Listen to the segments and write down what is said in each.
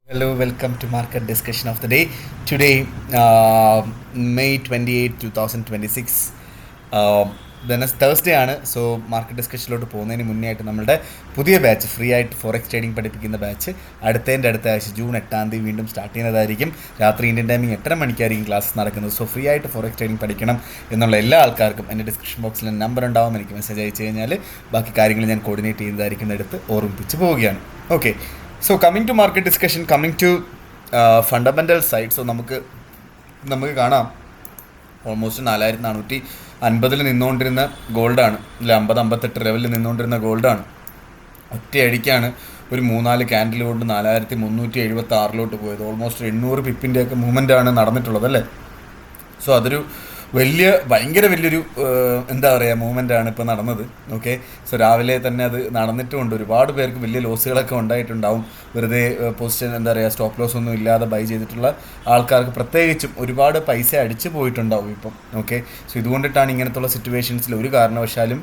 Hello, welcome to market discussion of the day. Today, May 28, 2026. Thursday ആണ്. So market ഡിസ്കഷനിലോട്ട് പോകുന്നതിന് മുന്നേ ആയിട്ട് നമ്മളുടെ പുതിയ ബാച്ച് ഫ്രീ ആയിട്ട് ഫോറക്സ് ട്രേഡിംഗ് പഠിപ്പിക്കുന്ന ബാച്ച് അടുത്ത ആഴ്ച ജൂൺ 8 വീണ്ടും സ്റ്റാർട്ട് ചെയ്യുന്നതായിരിക്കും. രാത്രി ഇന്ത്യൻ ടൈമിംഗ് 8:30 മണിക്കായിരിക്കും ക്ലാസ് നടക്കുന്നത്. സോ ഫ്രീ ആയിട്ട് ഫോറക്സ് ട്രേഡിംഗ് പഠിക്കണം എന്നുള്ള എല്ലാ ആൾക്കാർക്കും എൻ്റെ ഡിസ്ക്രിപ്ഷൻ ബോക്സിൽ നമ്പർ ഉണ്ടാവും. എനിക്ക് മെസ്സേജ് അയച്ചു കഴിഞ്ഞാൽ ബാക്കി കാര്യങ്ങൾ ഞാൻ കോർഡിനേറ്റ് ചെയ്യുന്നതായിരിക്കും എടുത്ത് ഓർമ്മിപ്പിച്ച് പോവുകയാണ്. Okay, so coming to market discussion, coming to fundamental side. So നമുക്ക് കാണാം ഓൾമോസ്റ്റ് 4450 നിന്നുകൊണ്ടിരുന്ന ഗോൾഡാണ്, ഇല്ല 50-58 ലെവലിൽ നിന്നുകൊണ്ടിരുന്ന ഗോൾഡാണ് ഒറ്റയടിക്കാണ് ഒരു 3-4 ക്യാൻഡിൽ കൊണ്ട് 4376 പോയത്. ഓൾമോസ്റ്റ് 800 പിപ്പിൻ്റെയൊക്കെ മൂവ്മെൻ്റാണ് നടന്നിട്ടുള്ളത് അല്ലേ. സോ അതൊരു ഭയങ്കര വലിയൊരു എന്താ പറയുക മൂവ്മെൻ്റാണ് ഇപ്പോൾ നടന്നത്. ഓക്കെ, സോ രാവിലെ തന്നെ അത് നടന്നിട്ടുമുണ്ട്. ഒരുപാട് പേർക്ക് വലിയ ലോസുകളൊക്കെ ഉണ്ടായിട്ടുണ്ടാവും. വെറുതെ പൊസിഷൻ എന്താ പറയുക സ്റ്റോപ്പ് ലോസ് ഒന്നും ഇല്ലാതെ ബൈ ചെയ്തിട്ടുള്ള ആൾക്കാർക്ക് പ്രത്യേകിച്ചും ഒരുപാട് പൈസ അടിച്ചു പോയിട്ടുണ്ടാവും ഇപ്പം. ഓക്കെ, സോ ഇതുകൊണ്ടിട്ടാണ് ഇങ്ങനത്തുള്ള സിറ്റുവേഷൻസിൽ ഒരു കാരണവശാലും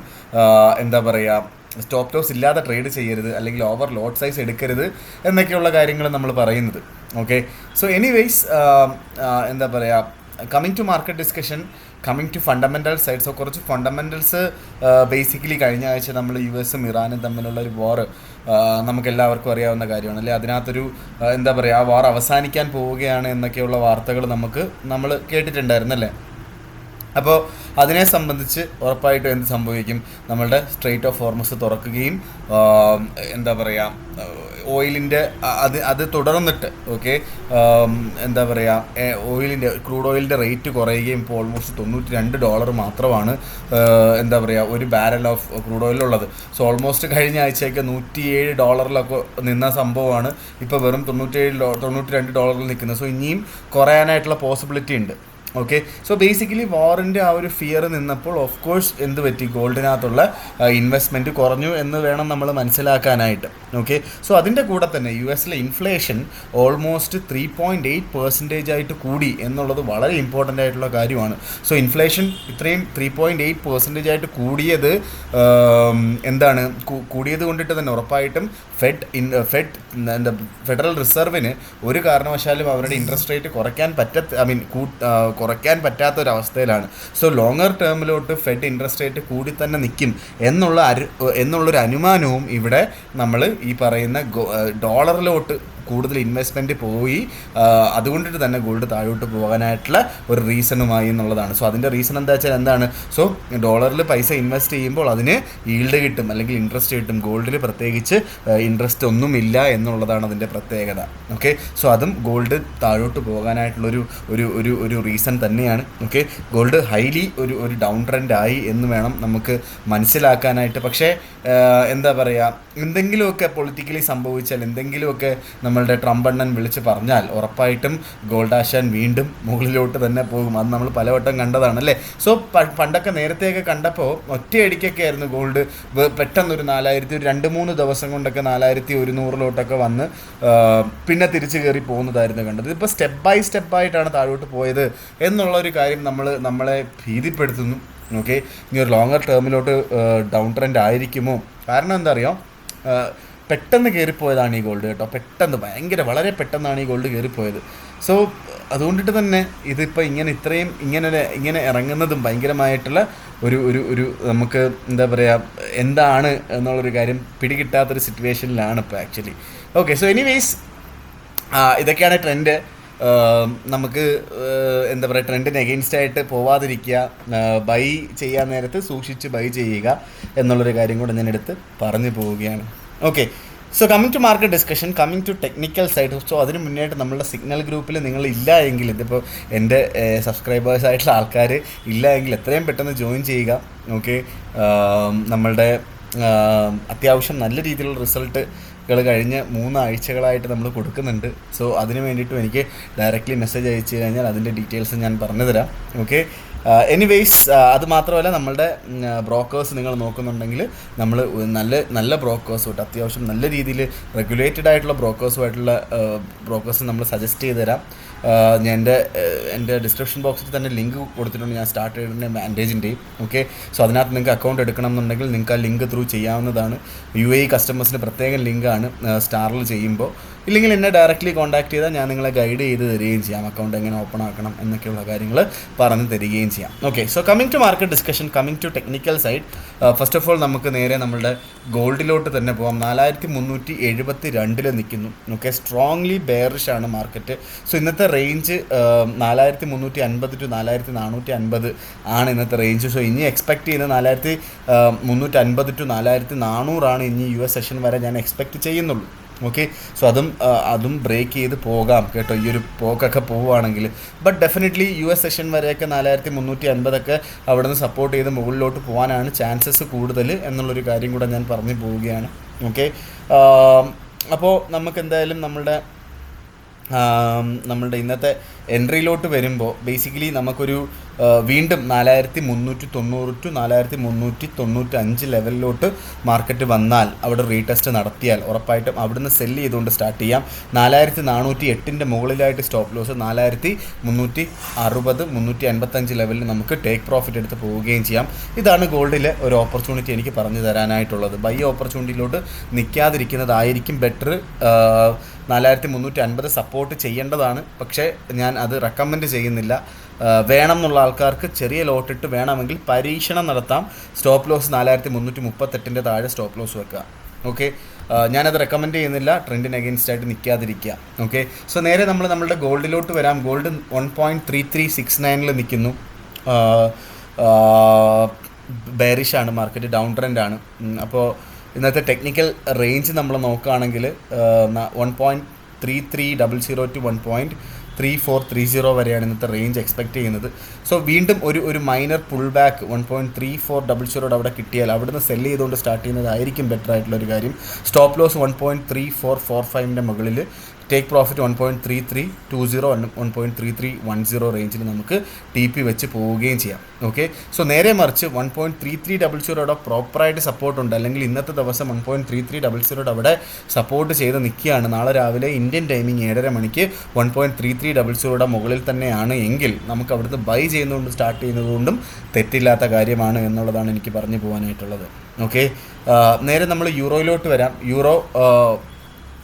എന്താ പറയുക സ്റ്റോപ്പ് ലോസ് ഇല്ലാതെ ട്രേഡ് ചെയ്യരുത്, അല്ലെങ്കിൽ ഓവർ ലോട്ട് സൈസ് എടുക്കരുത് എന്നൊക്കെയുള്ള കാര്യങ്ങൾ നമ്മൾ പറയുന്നത്. ഓക്കെ, സോ എനിവേയ്സ് എന്താ പറയുക coming to market discussion, coming to fundamental side. So കുറച്ച് ഫണ്ടമെൻ്റൽസ് ബേസിക്കലി കഴിഞ്ഞ ആഴ്ച നമ്മൾ US-ഉം ഇറാനും തമ്മിലുള്ള ഒരു വാർ നമുക്കെല്ലാവർക്കും അറിയാവുന്ന കാര്യമാണ് അല്ലേ. അതിനകത്തൊരു എന്താ പറയുക ആ വാർ അവസാനിക്കാൻ പോവുകയാണ് എന്നൊക്കെയുള്ള വാർത്തകൾ നമ്മൾ കേട്ടിട്ടുണ്ടായിരുന്നല്ലേ. അപ്പോൾ അതിനെ സംബന്ധിച്ച് ഉറപ്പായിട്ടും എന്ത് സംഭവിക്കും, നമ്മളുടെ സ്ട്രെയിറ്റ് ഓഫ് ഹോർമസ് തുറക്കുകയും എന്താ പറയുക ഓയിലിൻ്റെ അത് തുടർന്നിട്ട് ഓക്കെ എന്താ പറയുക ക്രൂഡ് ഓയിലിൻ്റെ റേറ്റ് കുറയുകയും ഇപ്പോൾ ഓൾമോസ്റ്റ് $92 മാത്രമാണ് എന്താ പറയുക ഒരു ബാരൽ ഓഫ് ക്രൂഡ് ഓയിലുള്ളത്. സോ ഓൾമോസ്റ്റ് കഴിഞ്ഞ ആഴ്ചയൊക്കെ $107 നിന്ന സംഭവമാണ് ഇപ്പോൾ വെറും $92 നിൽക്കുന്നത്. സോ ഇനിയും കുറയാനായിട്ടുള്ള പോസിബിലിറ്റി ഉണ്ട്. ഓക്കെ, സോ ബേസിക്കലി വാറിൻ്റെ ആ ഒരു ഫിയർ നിന്നപ്പോൾ ഓഫ് കോഴ്സ് എന്ത് പറ്റി, ഗോൾഡിനകത്തുള്ള ഇൻവെസ്റ്റ്മെൻറ്റ് കുറഞ്ഞു എന്ന് വേണം നമ്മൾ മനസ്സിലാക്കാനായിട്ട്. ഓക്കെ, സോ അതിൻ്റെ കൂടെ തന്നെ US-ലെ ഇൻഫ്ലേഷൻ ഓൾമോസ്റ്റ് 3.8% ആയിട്ട് കൂടി എന്നുള്ളത് വളരെ ഇമ്പോർട്ടൻ്റ് ആയിട്ടുള്ള കാര്യമാണ്. സോ ഇൻഫ്ലേഷൻ ഇത്രയും 3.8% ആയിട്ട് കൂടിയത് എന്താണ് കൂടിയത് കൊണ്ടിട്ട് തന്നെ ഉറപ്പായിട്ടും ഫെഡറൽ റിസർവിന് ഒരു കാരണവശാലും അവരുടെ ഇൻട്രസ്റ്റ് റേറ്റ് കുറയ്ക്കാൻ പറ്റാത്തൊരവസ്ഥയിലാണ്. സോ ലോങ്ങർ ടേമിലോട്ട് ഫെഡ് ഇൻട്രസ്റ്റ് റേറ്റ് കൂടി തന്നെ നിൽക്കും എന്നുള്ളൊരു അനുമാനവും ഇവിടെ നമ്മൾ ഈ പറയുന്ന ഡോളറിലോട്ട് കൂടുതൽ ഇൻവെസ്റ്റ്മെൻറ്റ് പോയി അതുകൊണ്ടിട്ട് തന്നെ ഗോൾഡ് താഴോട്ട് പോകാനായിട്ടുള്ള ഒരു റീസണുമായി എന്നുള്ളതാണ്. സോ അതിൻ്റെ റീസൺ എന്താ വെച്ചാൽ എന്താണ്, സോ ഡോളറിൽ പൈസ ഇൻവെസ്റ്റ് ചെയ്യുമ്പോൾ അതിന് ഈൽഡ് കിട്ടും അല്ലെങ്കിൽ ഇൻട്രസ്റ്റ് കിട്ടും. ഗോൾഡിൽ പ്രത്യേകിച്ച് ഇൻട്രസ്റ്റ് ഒന്നുമില്ല എന്നുള്ളതാണ് അതിൻ്റെ പ്രത്യേകത. ഓക്കെ, സോ അതും ഗോൾഡ് താഴോട്ട് പോകാനായിട്ടുള്ളൊരു ഒരു ഒരു ഒരു റീസൺ തന്നെയാണ്. ഓക്കെ, ഗോൾഡ് ഹൈലി ഒരു ഡൗൺ ട്രെൻഡ് ആയി എന്ന് വേണം നമുക്ക് മനസ്സിലാക്കാനായിട്ട്. പക്ഷേ എന്താ പറയുക എന്തെങ്കിലുമൊക്കെ പൊളിറ്റിക്കലി സംഭവിച്ചാൽ, എന്തെങ്കിലുമൊക്കെ നമ്മളുടെ ട്രംപ് അണ്ണൻ വിളിച്ച് പറഞ്ഞാൽ ഉറപ്പായിട്ടും ഗോൾഡ് ആശാൻ വീണ്ടും മുകളിലോട്ട് തന്നെ പോകും. അത് നമ്മൾ പലവട്ടം കണ്ടതാണ് അല്ലേ. സോ പണ്ടൊക്കെ നേരത്തെയൊക്കെ കണ്ടപ്പോൾ ഒറ്റയടിക്കൊക്കെ ആയിരുന്നു ഗോൾഡ് പെട്ടെന്നൊരു 2-3 ദിവസം കൊണ്ടൊക്കെ 4100 വന്ന് പിന്നെ തിരിച്ചു കയറി പോകുന്നതായിരുന്നു കണ്ടത്. ഇതിപ്പോൾ സ്റ്റെപ്പായിട്ടാണ് താഴോട്ട് പോയത് എന്നുള്ളൊരു കാര്യം നമ്മളെ ഭീതിപ്പെടുത്തുന്നു. ഓക്കെ, ഇനി ഒരു ലോങ്ങർ ടേമിലോട്ട് ഡൗൺ ട്രെൻഡ് ആയിരിക്കുമോ? കാരണം എന്താ അറിയാം, പെട്ടെന്ന് കയറിപ്പോയതാണ് ഈ ഗോൾഡ് കേട്ടോ. വളരെ പെട്ടെന്നാണ് ഈ ഗോൾഡ് കയറിപ്പോയത്. സോ അതുകൊണ്ടിട്ട് തന്നെ ഇതിപ്പോൾ ഇങ്ങനെ ഇറങ്ങുന്നതും ഭയങ്കരമായിട്ടുള്ള ഒരു നമുക്ക് എന്താ പറയുക എന്താണ് എന്നുള്ളൊരു കാര്യം പിടികിട്ടാത്തൊരു സിറ്റുവേഷനിലാണ് ഇപ്പോൾ ആക്ച്വലി. ഓക്കെ, സോ എനിവേയ്സ് ഇതൊക്കെയാണ് ട്രെൻഡ്. നമുക്ക് എന്താ പറയുക ട്രെൻഡിന് എഗെയിൻസ്റ്റ് ആയിട്ട് പോവാതിരിക്കുക, ബൈ ചെയ്യാൻ നേരത്ത് സൂക്ഷിച്ച് ബൈ ചെയ്യുക എന്നുള്ളൊരു കാര്യം കൂടെ ഞാൻ എടുത്ത് പറഞ്ഞു പോവുകയാണ്. Okay, so coming to market discussion, coming to technical side. So അതിന് മുന്നേയായിട്ട് നമ്മളുടെ സിഗ്നൽ ഗ്രൂപ്പിൽ നിങ്ങൾ ഇല്ല എങ്കിൽ, ഇതിപ്പോൾ എൻ്റെ സബ്സ്ക്രൈബേഴ്സ് ആയിട്ടുള്ള ആൾക്കാർ ഇല്ല എങ്കിൽ എത്രയും പെട്ടെന്ന് ജോയിൻ ചെയ്യുക. ഓക്കെ, നമ്മളുടെ അത്യാവശ്യം നല്ല രീതിയിലുള്ള റിസൾട്ട് കഴിഞ്ഞ 3 ആഴ്ചകളായിട്ട് നമ്മൾ കൊടുക്കുന്നുണ്ട്. സോ അതിന് വേണ്ടിയിട്ടും എനിക്ക് ഡയറക്റ്റ്ലി മെസ്സേജ് അയച്ചു കഴിഞ്ഞാൽ അതിൻ്റെ ഡീറ്റെയിൽസ് ഞാൻ പറഞ്ഞു തരാം. ഓക്കെ, എനിവേയ്സ് അത് മാത്രമല്ല നമ്മളുടെ ബ്രോക്കേഴ്സ് നിങ്ങൾ നോക്കുന്നുണ്ടെങ്കിൽ നമ്മൾ നല്ല ബ്രോക്കേഴ്സുമായിട്ട് അത്യാവശ്യം നല്ല രീതിയിൽ റെഗുലേറ്റഡ് ആയിട്ടുള്ള ബ്രോക്കേഴ്സ് നമ്മൾ സജസ്റ്റ് ചെയ്ത് തരാം. ഞാൻ എൻ്റെ ഡിസ്ക്രിപ്ഷൻ ബോക്സിൽ തന്നെ ലിങ്ക് കൊടുത്തിട്ടുണ്ട്, ഞാൻ സ്റ്റാർട്ട് ചെയ്തിട്ടുണ്ട് മാൻഡേജിൻ്റെയും. ഓക്കെ, സോ അതിനകത്ത് നിങ്ങൾക്ക് അക്കൗണ്ട് എടുക്കണം എന്നുണ്ടെങ്കിൽ നിങ്ങൾക്ക് ആ ലിങ്ക് ത്രൂ ചെയ്യാവുന്നതാണ്. UAE കസ്റ്റമേഴ്സിന് പ്രത്യേകം ലിങ്കാണ് സ്റ്റാറിൽ ചെയ്യുമ്പോൾ. ഇല്ലെങ്കിൽ എന്നെ ഡയറക്റ്റ്ലി കോൺടാക്ട് ചെയ്താൽ ഞാൻ നിങ്ങളെ ഗൈഡ് ചെയ്ത് തരികയും ചെയ്യാം, അക്കൗണ്ട് എങ്ങനെ ഓപ്പൺ ആക്കണം എന്നൊക്കെയുള്ള കാര്യങ്ങൾ പറഞ്ഞു തരികയും ചെയ്യാം. Okay, so coming to market discussion, coming to technical side, first of all നമുക്ക് നേരെ നമ്മുടെ ഗോൾഡിലോട്ട് തന്നെ പോകാം. 4372 നിൽക്കുന്നു. ഓക്കെ, സ്ട്രോങ്ലി ബെയറിഷ് ആണ് മാർക്കറ്റ്. സോ ഇന്നത്തെ റേഞ്ച് 4350 ടു 4450 ആണ് ഇന്നത്തെ റേഞ്ച്. സോ ഇനി എക്സ്പെക്ട് ചെയ്യുന്നത് 4350 ടു 4400 ഇനി US സെഷൻ വരെ ഞാൻ എക്സ്പെക്റ്റ് ചെയ്യുന്നുള്ളൂ. ഓക്കെ, സോ അതും ബ്രേക്ക് ചെയ്ത് പോകാം കേട്ടോ, ഈ ഒരു പോക്കൊക്കെ പോവുകയാണെങ്കിൽ. ബട്ട് ഡെഫിനറ്റ്ലി US സെഷൻ വരെയൊക്കെ 4350 അവിടെ നിന്ന് സപ്പോർട്ട് ചെയ്ത് മുകളിലോട്ട് പോകാനാണ് ചാൻസസ് കൂടുതൽ എന്നുള്ളൊരു കാര്യം കൂടെ ഞാൻ പറഞ്ഞു പോവുകയാണ്. ഓക്കെ, അപ്പോൾ നമുക്ക് എന്തായാലും നമ്മളുടെ ഇന്നത്തെ എൻട്രിയിലോട്ട് വരുമ്പോൾ ബേസിക്കലി നമുക്കൊരു വീണ്ടും 4390 ടു 4395 ലെവലിലോട്ട് മാർക്കറ്റ് വന്നാൽ അവിടെ റീടെസ്റ്റ് നടത്തിയാൽ ഉറപ്പായിട്ടും അവിടുന്ന് സെല്ല് ചെയ്തുകൊണ്ട് സ്റ്റാർട്ട് ചെയ്യാം. 4408 മുകളിലായിട്ട് സ്റ്റോപ്പ് ലോസ്, 4360 355 ലെവലിൽ നമുക്ക് ടേക്ക് പ്രോഫിറ്റ് എടുത്ത് പോവുകയും ചെയ്യാം. ഇതാണ് ഗോൾഡിലെ ഒരു ഓപ്പർച്യൂണിറ്റി എനിക്ക് പറഞ്ഞു തരാനായിട്ടുള്ളത്. ബൈ ഓപ്പർച്യൂണിറ്റിയിലോട്ട് നിൽക്കാതിരിക്കുന്നതായിരിക്കും ബെറ്റർ. 4350 സപ്പോർട്ട് ചെയ്യേണ്ടതാണ്, പക്ഷേ ഞാൻ അത് റെക്കമെൻഡ് ചെയ്യുന്നില്ല. വേണം എന്നുള്ള ആൾക്കാർക്ക് ചെറിയ ലോട്ടിട്ട് വേണമെങ്കിൽ പരീക്ഷണം നടത്താം. സ്റ്റോപ്പ് ലോസ് 4338 താഴെ സ്റ്റോപ്പ് ലോസ് വെക്കുക. ഓക്കെ, ഞാനത് റെക്കമെൻഡ് ചെയ്യുന്നില്ല. ട്രെൻഡിന് അഗെയിൻസ്റ്റ് ആയിട്ട് നിൽക്കാതിരിക്കുക. ഓക്കെ, സോ നേരെ നമ്മളുടെ ഗോൾഡിലോട്ട് വരാം. ഗോൾഡ് 1.3369 നിൽക്കുന്നു. ബെയറിഷാണ് മാർക്കറ്റ്, ഡൗൺ ട്രെൻഡാണ്. അപ്പോൾ ഇന്നത്തെ ടെക്നിക്കൽ റേഞ്ച് നമ്മൾ നോക്കുകയാണെങ്കിൽ 1.3300 ടു 1.3430 വരെയാണ് ഇന്നത്തെ റേഞ്ച് എക്സ്പെക്റ്റ് ചെയ്യുന്നത്. സോ വീണ്ടും ഒരു മൈനർ പുൾ ബാക്ക് 1.3400 അവിടെ കിട്ടിയാൽ അവിടുന്ന് സെല്ല് ചെയ്തുകൊണ്ട് സ്റ്റാർട്ട് ചെയ്യുന്നതായിരിക്കും ബെറ്റർ ആയിട്ടുള്ളൊരു കാര്യം. സ്റ്റോപ്പ് ലോസ് 1.3445 മുകളിൽ, ടേക്ക് പ്രോഫിറ്റ് 1.3320 1.3310 റേഞ്ചിൽ നമുക്ക് TP വെച്ച് പോവുകയും ചെയ്യാം. ഓക്കെ, സോ നേരെ മറിച്ച് 1.3300 പ്രോപ്പറായിട്ട് സപ്പോർട്ടുണ്ട്, അല്ലെങ്കിൽ ഇന്നത്തെ ദിവസം 1.3300 അവിടെ സപ്പോർട്ട് ചെയ്ത് നിൽക്കുകയാണ്. നാളെ രാവിലെ ഇന്ത്യൻ ടൈമിംഗ് 7:30 മണിക്ക് 1.3300 മുകളിൽ തന്നെയാണ് എങ്കിൽ നമുക്ക് അവിടുന്ന് ബൈ ചെയ്യുന്നതുകൊണ്ട് സ്റ്റാർട്ട് ചെയ്യുന്നതുകൊണ്ടും തെറ്റില്ലാത്ത കാര്യമാണ് എന്നുള്ളതാണ് എനിക്ക് പറഞ്ഞു പോകാനായിട്ടുള്ളത്. ഓക്കെ, നേരെ നമ്മൾ യൂറോയിലോട്ട് വരാം. യൂറോ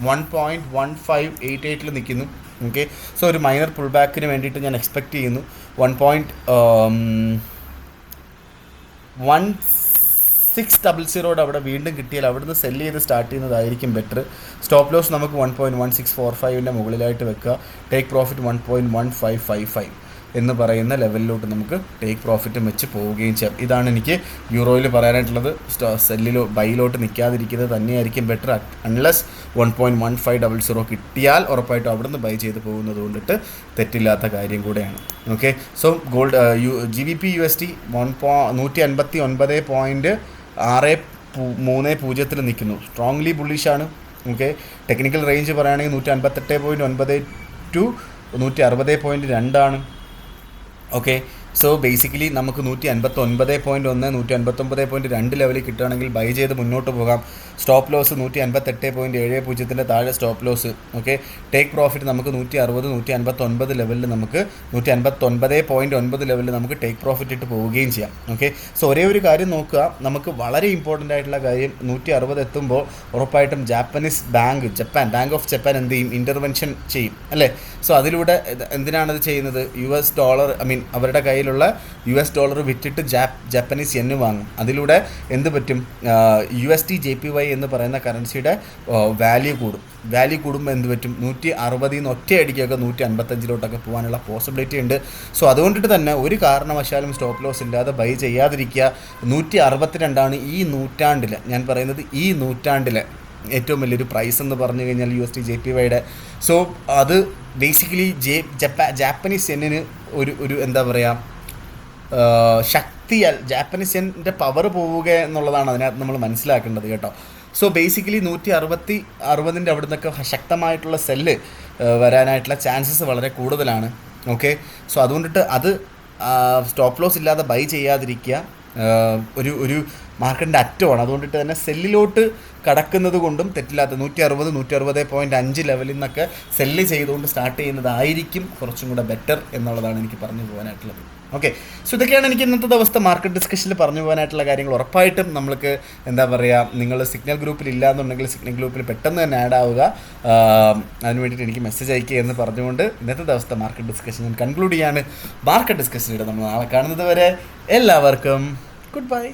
1.1588 നിൽക്കുന്നു. ഓക്കെ, സോ ഒരു മൈനർ പുൾ ബാക്കിന് വേണ്ടിയിട്ട് ഞാൻ എക്സ്പെക്റ്റ് ചെയ്യുന്നു. 1.1600 അവിടെ വീണ്ടും കിട്ടിയാൽ അവിടുന്ന് സെല്ല് ചെയ്ത് സ്റ്റാർട്ട് ചെയ്യുന്നതായിരിക്കും ബെറ്റർ. സ്റ്റോപ്പ് ലോസ് നമുക്ക് 1.1645 മുകളിലായിട്ട് വെക്കുക. ടേക്ക് പ്രോഫിറ്റ് 1.1555 എന്ന് പറയുന്ന ലെവലിലോട്ട് നമുക്ക് ടേക്ക് പ്രോഫിറ്റും വെച്ച് പോവുകയും ചെയ്യാം. ഇതാണ് എനിക്ക് യൂറോയിൽ പറയാനായിട്ടുള്ളത്. ബൈയിലോട്ട് നിൽക്കാതിരിക്കുന്നത് തന്നെയായിരിക്കും ബെറ്റർ. അൺലെസ് 1.1500 കിട്ടിയാൽ ഉറപ്പായിട്ടും അവിടുന്ന് ബൈ ചെയ്ത് പോകുന്നത് കൊണ്ടിട്ട് തെറ്റില്ലാത്ത കാര്യം കൂടെയാണ്. Okay, so gold GBP USD 159.630 നിൽക്കുന്നു. സ്ട്രോങ്ലി ബുള്ളിഷാണ്. ഓക്കെ, ടെക്നിക്കൽ റേഞ്ച് പറയുകയാണെങ്കിൽ 158.9 ടു 160.2 ഓക്കെ, സോ ബേസിക്കലി നമുക്ക് 159.1 159.2 ലെവലിൽ കിട്ടുകയാണെങ്കിൽ ബൈ ചെയ്ത് മുന്നോട്ട് പോകാം. സ്റ്റോപ്പ് ലോസ് 158.70 താഴെ stop loss. Okay, take profit നമുക്ക് 160 159 ലെവലിൽ നമുക്ക് 159.9 ലെവലിൽ നമുക്ക് ടേക്ക് പ്രോഫിറ്റ് ഇട്ട് പോവുകയും ചെയ്യാം. ഓക്കെ, സോ ഒരേ ഒരു കാര്യം നോക്കുക, നമുക്ക് വളരെ ഇമ്പോർട്ടൻ്റ് ആയിട്ടുള്ള കാര്യം 160 എത്തുമ്പോൾ ഉറപ്പായിട്ടും ബാങ്ക് ഓഫ് ജപ്പാൻ എന്ത് ചെയ്യും, ഇൻ്റർവെൻഷൻ ചെയ്യും അല്ലേ. സോ അതിലൂടെ എന്തിനാണത് ചെയ്യുന്നത്, US ഡോളർ അവരുടെ കയ്യിലുള്ള US ഡോളർ വിറ്റിട്ട് ജാപ്പനീസ് യെന്ന് വാങ്ങും. അതിലൂടെ എന്ത് പറ്റും, USD JPY എന്ന് പറയുന്ന കറൻസിയുടെ വാല്യൂ കൂടുമ്പോൾ എന്ത് പറ്റും, 160 ഒറ്റയടിക്കൊക്കെ 155 പോകാനുള്ള പോസിബിലിറ്റി ഉണ്ട്. സോ അതുകൊണ്ടിട്ട് തന്നെ ഒരു കാരണവശാലും സ്റ്റോപ്പ് ലോസ് ഇല്ലാതെ ബൈ ചെയ്യാതിരിക്കുക. 162 ഈ നൂറ്റാണ്ടിൽ, ഞാൻ പറയുന്നത് ഈ നൂറ്റാണ്ടിലെ ഏറ്റവും വലിയൊരു പ്രൈസ് എന്ന് പറഞ്ഞു കഴിഞ്ഞാൽ USD JPYയുടെ. സോ അത് ബേസിക്കലി ജാപ്പനീസ് യെന്നിന് ഒരു എന്താ പറയുക, ശക്തിയാൽ ജാപ്പനീസ് യെൻ്റെ പവർ പോവുക എന്നുള്ളതാണ് അതിനകത്ത് നമ്മൾ മനസ്സിലാക്കേണ്ടത് കേട്ടോ. സോ ബേസിക്കലി 160 അവിടെ നിന്നൊക്കെ ശക്തമായിട്ടുള്ള സെല്ല് വരാനായിട്ടുള്ള ചാൻസസ് വളരെ കൂടുതലാണ്. ഓക്കെ, സോ അതുകൊണ്ടിട്ട് അത് സ്റ്റോപ്പ് ലോസ് ഇല്ലാതെ ബൈ ചെയ്യാതിരിക്കുക. ഒരു മാർക്കറ്റിൻ്റെ അറ്റമാണ്, അതുകൊണ്ടിട്ട് തന്നെ സെല്ലിലോട്ട് കടക്കുന്നത് കൊണ്ടും തെറ്റില്ലാത്ത 160 ലെവലിൽ നിന്നൊക്കെ സെല്ല് ചെയ്തുകൊണ്ട് സ്റ്റാർട്ട് ചെയ്യുന്നതായിരിക്കും കുറച്ചും കൂടെ ബെറ്റർ എന്നുള്ളതാണ് എനിക്ക് പറഞ്ഞു പോകാനായിട്ടുള്ളത്. ഓക്കെ. സോ ഇതൊക്കെയാണ് എനിക്ക് ഇന്നത്തെ ദിവസത്തെ മാർക്കറ്റ് ഡിസ്കഷനിൽ പറഞ്ഞു പോകാനായിട്ടുള്ള കാര്യങ്ങൾ. ഉറപ്പായിട്ടും നമ്മൾക്ക് എന്താ പറയുക, നിങ്ങൾ സിഗ്നൽ ഗ്രൂപ്പിൽ ഇല്ല എന്നുണ്ടെങ്കിൽ സിഗ്നൽ ഗ്രൂപ്പിൽ പെട്ടെന്ന് തന്നെ ആഡ് ആവുക. അതിന് വേണ്ടിയിട്ട് എനിക്ക് മെസ്സേജ് അയക്കുക എന്ന് പറഞ്ഞുകൊണ്ട് ഇന്നത്തെ ദിവസത്തെ മാർക്കറ്റ് ഡിസ്കഷൻ ഞാൻ കൺക്ലൂഡ് ചെയ്യാണ്. മാർക്കറ്റ് ഡിസ്കഷനിലൂടെ നമ്മൾ നാളെ കാണുന്നത് വരെ എല്ലാവർക്കും ഗുഡ് ബൈ.